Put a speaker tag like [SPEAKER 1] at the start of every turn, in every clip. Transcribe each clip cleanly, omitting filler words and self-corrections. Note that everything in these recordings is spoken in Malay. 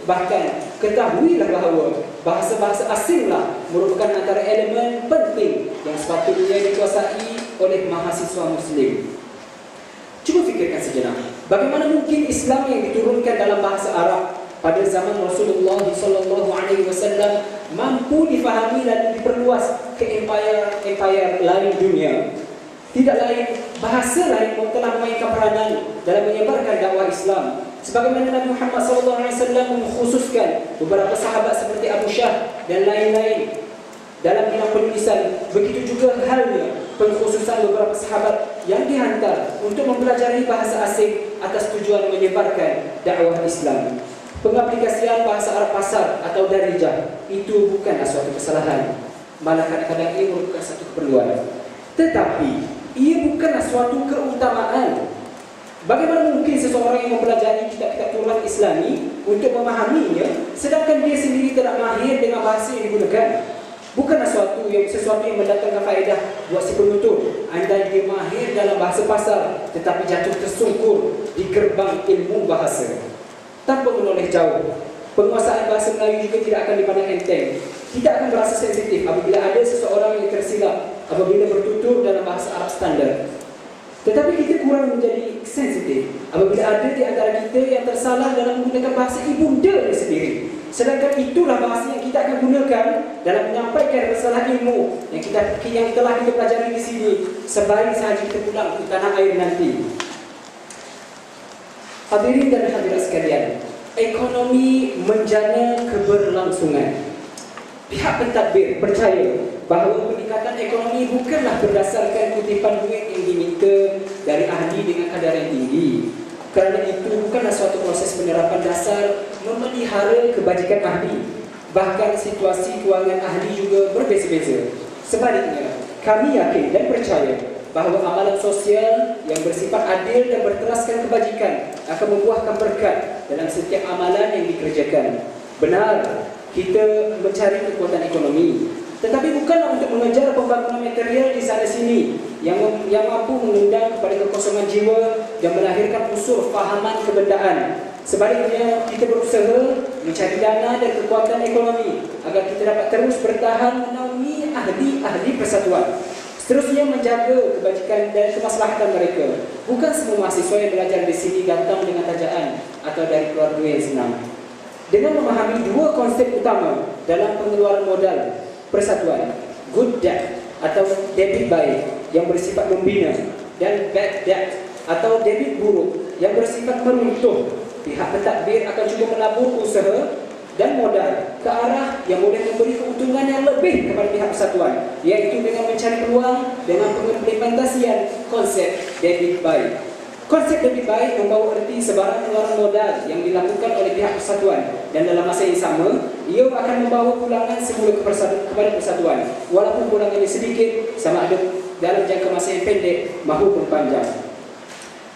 [SPEAKER 1] Bahkan ketahuilah bahawa bahasa-bahasa asinglah merupakan antara elemen penting yang sepatutnya dikuasai oleh mahasiswa Muslim. Cuba fikirkan sejenak, bagaimana mungkin Islam yang diturunkan dalam bahasa Arab pada zaman Rasulullah SAW mampu difahami dan diperluas ke empayar lain dunia. Tidak lain, bahasa lain pun telah memainkan peranan dalam menyebarkan dakwah Islam. Sebagaimana Nabi Muhammad SAW mengkhususkan beberapa sahabat seperti Abu Syah dan lain-lain dalam bidang penulisan, begitu juga halnya pengkhususan beberapa sahabat yang dihantar untuk mempelajari bahasa asing atas tujuan menyebarkan dakwah Islam. Pengaplikasian bahasa Arab pasar atau darijah itu bukanlah suatu kesalahan, malah kadang-kadang ia merupakan satu keperluan. Tetapi ia bukanlah suatu keutamaan. Bagaimana mungkin seseorang yang mempelajari kitab-kitab turunan Islami untuk memahaminya, sedangkan dia sendiri tidak mahir dengan bahasa yang digunakan? Bukanlah sesuatu yang mendatangkan faedah buat si penutur andai dia mahir dalam bahasa pasar, tetapi jatuh tersungkur di gerbang ilmu bahasa. Tanpa menoleh jauh, penguasaan bahasa Melayu juga tidak akan dipandang enteng. Tidak akan berasa sensitif apabila ada seseorang yang tersilap apabila bertutur dalam bahasa Arab standar. Tetapi kita kurang menjadi sensitif apabila ada di antara kita yang tersalah dalam menggunakan bahasa ibundanya sendiri. Sedangkan itulah bahasa yang kita akan gunakan dalam menyampaikan risalah ilmu yang telah kita pelajari di sini sebalik sahaja kita pulang ke tanah air nanti. Hadirin dan hadirat sekalian, ekonomi menjana keberlangsungan. Pihak pentadbir percaya bahawa peningkatan ekonomi bukanlah berdasarkan kutipan duit yang diminta dari ahli dengan kadar yang tinggi. Kerana itu bukanlah suatu proses penerapan dasar memelihara kebajikan ahli. Bahkan situasi kewangan ahli juga berbeza-beza. Sebaliknya, kami yakin dan percaya bahawa amalan sosial yang bersifat adil dan berteraskan kebajikan akan membuahkan berkat dalam setiap amalan yang dikerjakan. Benar, kita mencari kekuatan ekonomi, tetapi bukanlah untuk mengejar pembangunan material di sana sini yang mampu mengundang kepada kekosongan jiwa dan melahirkan unsur fahaman kebendaan. Sebaliknya, kita berusaha mencari dana dan kekuatan ekonomi agar kita dapat terus bertahan menaungi ahli-ahli persatuan, seterusnya menjaga kebajikan dan kemaslahatan mereka. Bukan semua mahasiswa yang belajar di sini datang dengan tajaan atau dari keluarga yang senang. Dengan memahami dua konsep utama dalam pengeluaran modal persatuan, good debt atau debit baik yang bersifat membina dan bad debt atau debit buruk yang bersifat meruntuh, pihak pentadbir akan cuba menabur usaha dan modal ke arah yang boleh memberi keuntungan yang lebih kepada pihak persatuan, iaitu dengan mencari peluang dengan pengimplementasian konsep debit baik. Konsep debit baik membawa erti sebarang pengeluaran modal yang dilakukan oleh pihak persatuan, dan dalam masa yang sama ia akan membawa pulangan semula kepada persatuan, walaupun pulangannya sedikit, sama ada dalam jangka masa yang pendek maupun panjang.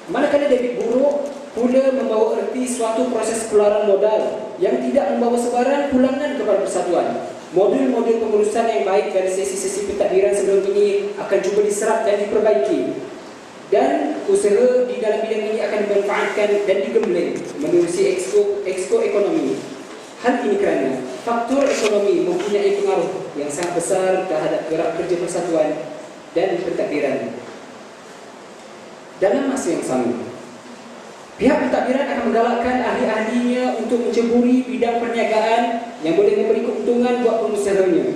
[SPEAKER 1] Manakala debit buruk pula membawa erti suatu proses keluaran modal yang tidak membawa sebarang pulangan kepada persatuan. Modul-modul pengurusan yang baik dari sesi-sesi pentadbiran sebelum ini akan cuba diserap dan diperbaiki, dan usaha di dalam bidang ini akan dimanfaatkan dan digembleng menerusi exco ekonomi. Hal ini kerana faktor ekonomi mempunyai pengaruh yang sangat besar terhadap gerak kerja persatuan dan pentadbiran. Dalam masa yang sama, pihak pentadbiran akan menggalakkan ahli-ahlinya untuk menceburi bidang perniagaan yang boleh memberi keuntungan buat pengusahanya.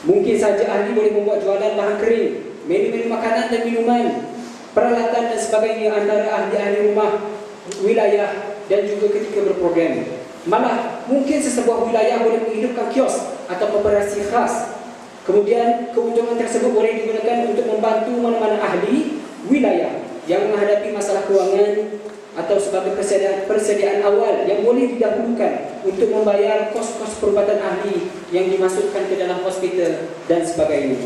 [SPEAKER 1] Mungkin saja ahli boleh membuat jualan bahan kering, menu-menu makanan dan minuman, peralatan dan sebagainya antara ahli-ahli rumah, wilayah dan juga ketika berprogram. Malah mungkin sesebuah wilayah boleh menghidupkan kios atau koperasi khas. Kemudian keuntungan tersebut boleh digunakan untuk membantu mana-mana ahli wilayah yang menghadapi masalah kewangan atau sebagai persediaan awal yang boleh didahulukan untuk membayar kos-kos perubatan ahli yang dimasukkan ke dalam hospital dan sebagainya.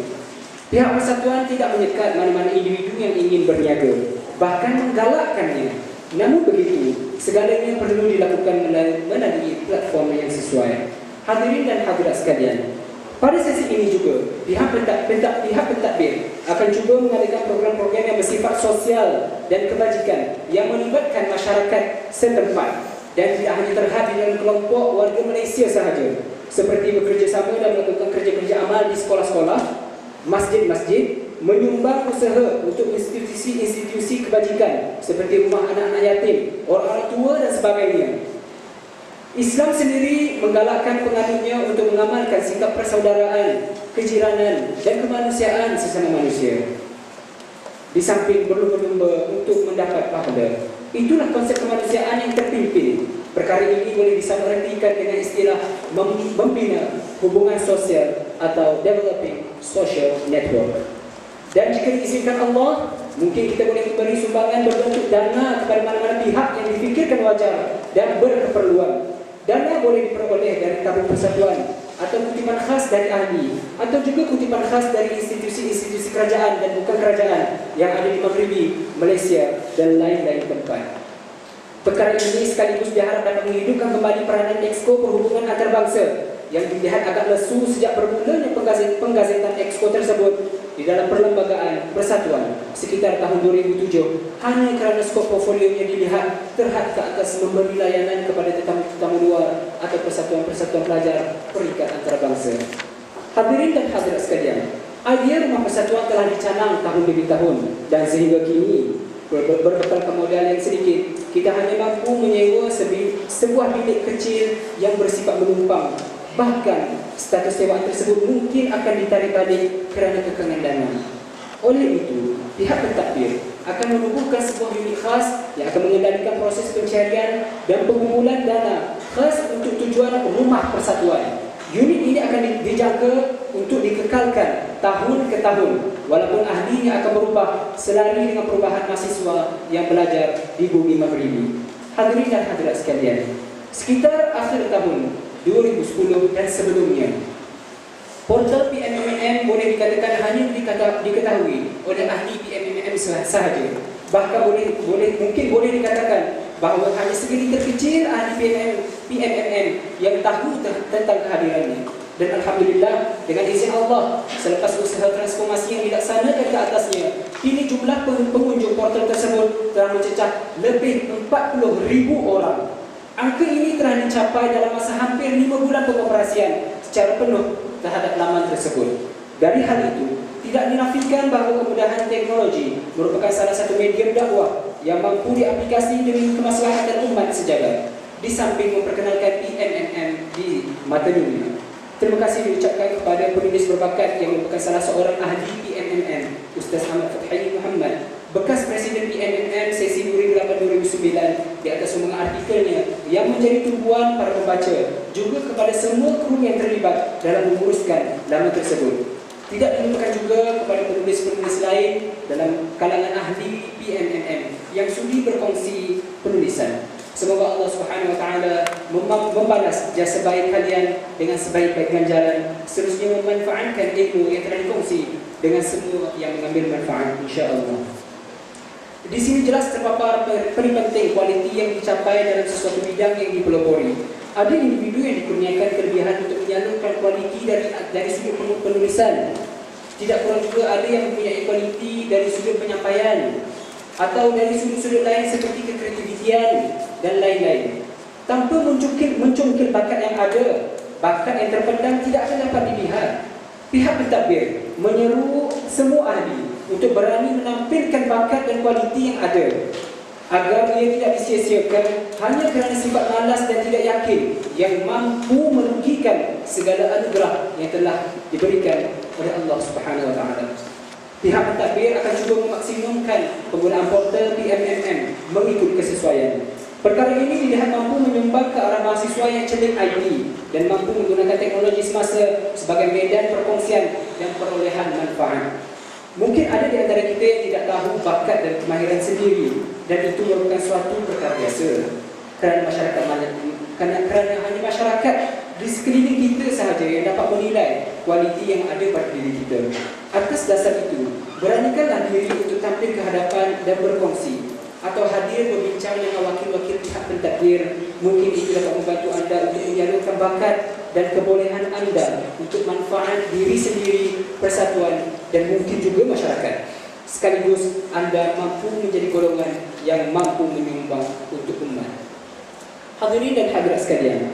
[SPEAKER 1] Pihak persatuan tidak menyekat mana-mana individu yang ingin berniaga, bahkan menggalakkannya. Namun begitu, segalanya perlu dilakukan melalui platform yang sesuai. Hadirin dan hadirat sekalian, pada sesi ini juga pihak pentadbir akan cuba mengadakan program-program yang bersifat sosial dan kebajikan yang melibatkan masyarakat setempat. dan tidak hanya terhad di dalam kelompok warga Malaysia sahaja, seperti bekerjasama dan melakukan kerja-kerja amal di sekolah-sekolah, masjid-masjid, menyumbang usaha untuk institusi-institusi kebajikan seperti rumah anak-anak yatim, orang-orang tua dan sebagainya. Islam sendiri menggalakkan penganutnya untuk mengamalkan sikap persaudaraan, kejiranan dan kemanusiaan sesama manusia. Di samping berlumba-lumba untuk mendapat pahala, itulah konsep kemanusiaan yang terpimpin. Perkara ini boleh disamaartikan dengan istilah membina hubungan sosial atau developing social network. Dan jika diizinkan Allah, mungkin kita boleh memberi sumbangan berbentuk dana kepada mana-mana pihak yang difikirkan wajar dan berkeperluan. Dana boleh diperoleh dari tabung persatuan atau kutipan khas dari ahli, atau juga kutipan khas dari institusi-institusi kerajaan dan bukan kerajaan yang ada di Maghribi, Malaysia dan lain-lain tempat. Perkara ini sekaligus diharap dapat menghidupkan kembali peranan Exco Perhubungan Antarabangsa yang dilihat agak lesu sejak bermulanya penggazetan Exco tersebut di dalam Perlembagaan Persatuan sekitar tahun 2007, hanya kerana skop portfolionya dilihat terhad ke atas memberi layanan kepada tetamu-tetamu luar atau persatuan-persatuan pelajar Peringkat Antarabangsa. Hadirin dan hadirat sekalian, idea Rumah Persatuan telah dicanang tahun demi tahun, dan sehingga kini berbekal modal yang sedikit, kita hanya mampu menyewa sebuah bilik kecil yang bersifat menumpang. Bahkan status sewaan tersebut mungkin akan ditarik balik kerana kekangan dana. Oleh itu, pihak pentadbir akan menubuhkan sebuah unit khas yang akan mengendalikan proses pencarian dan pengumpulan dana khas untuk tujuan Rumah Persatuan. Unit ini akan dijaga untuk dikekalkan tahun ke tahun, walaupun ahlinya akan berubah selari dengan perubahan mahasiswa yang belajar di bumi Maghribi. Hadirin dan hadirat sekalian, sekitar akhir tahun 2010 dan sebelumnya, portal PMMM boleh dikatakan hanya diketahui oleh ahli PMMM sahaja. Bahkan mungkin boleh dikatakan bahawa hanya segelintir kecil ahli PMMM yang tahu tentang kehadirannya. Dan Alhamdulillah, dengan izin Allah, selepas usaha transformasi yang dilaksanakan ke atasnya, kini jumlah pengunjung portal tersebut telah mencecah lebih 40,000 orang. Angka ini telah dicapai dalam masa hampir 5 bulan pengoperasian secara penuh terhadap laman tersebut. Dari hal itu, tidak dinafikan bahawa kemudahan teknologi merupakan salah satu medium dakwah yang mampu diaplikasi demi kemaslahatan umat sejagat, di samping memperkenalkan PMMM di mata dunia. Terima kasih diucapkan kepada penulis berbakat yang merupakan salah seorang ahli PMMM, Ustaz Ahmad Fathaili Muhammad, bekas Presiden PMMM sesi 2008-2009, di atas sumbangan artikelnya yang menjadi tumpuan para pembaca, juga kepada semua kru yang terlibat dalam menguruskan laman tersebut. Tidak dilupakan juga kepada penulis-penulis lain dalam kalangan ahli PMMM yang sudi berkongsi penulisan. Semoga Allah Subhanahu Wa Taala membalas jasa baik kalian dengan sebaik-baik ganjaran, seterusnya memanfaatkan ilmu yang telah dikongsi dengan semua yang mengambil manfaat, insya-Allah. Di sini jelas terpapar penting kualiti yang dicapai dalam sesuatu bidang yang dipelopori. Ada individu yang dikurniakan kelebihan untuk menyalurkan kualiti dari sudut penulisan. Tidak kurang juga ada yang mempunyai kualiti dari sudut penyampaian atau dari sudut-sudut lain seperti kekreativitian dan lain-lain. Tanpa mencungkil bakat yang ada, bakat yang terpendam tidak akan dapat dilihat. Pihak pentadbir menyeru semua ahli untuk berani menampilkan bakat dan kualiti yang ada, agar ia tidak disia-siakan hanya kerana sifat malas dan tidak yakin yang mampu merugikan segala anugerah yang telah diberikan oleh Allah Subhanahu Wa Taala. Pihak pentadbir akan cuba memaksimumkan penggunaan portal PMMM mengikut kesesuaian. Perkara ini dilihat mampu menyumbang ke arah mahasiswa yang celik IT dan mampu menggunakan teknologi semasa sebagai medan perkongsian dan perolehan manfaat. Mungkin ada di antara kita yang tidak tahu bakat dan kemahiran sendiri, dan itu merupakan suatu perkara biasa kerana hanya masyarakat di sekeliling kita sahaja yang dapat menilai kualiti yang ada pada diri kita. Atas dasar itu, beranikanlah diri untuk tampil ke hadapan dan berkongsi atau hadir berbincang dengan wakil-wakil pihak pentadbir. Mungkin itu dapat membantu anda untuk menyalurkan bakat dan kebolehan anda untuk manfaat diri sendiri, persatuan dan mungkin juga masyarakat. Sekaligus anda mampu menjadi golongan yang mampu menyumbang untuk umat. Hadirin dan hadirat sekalian,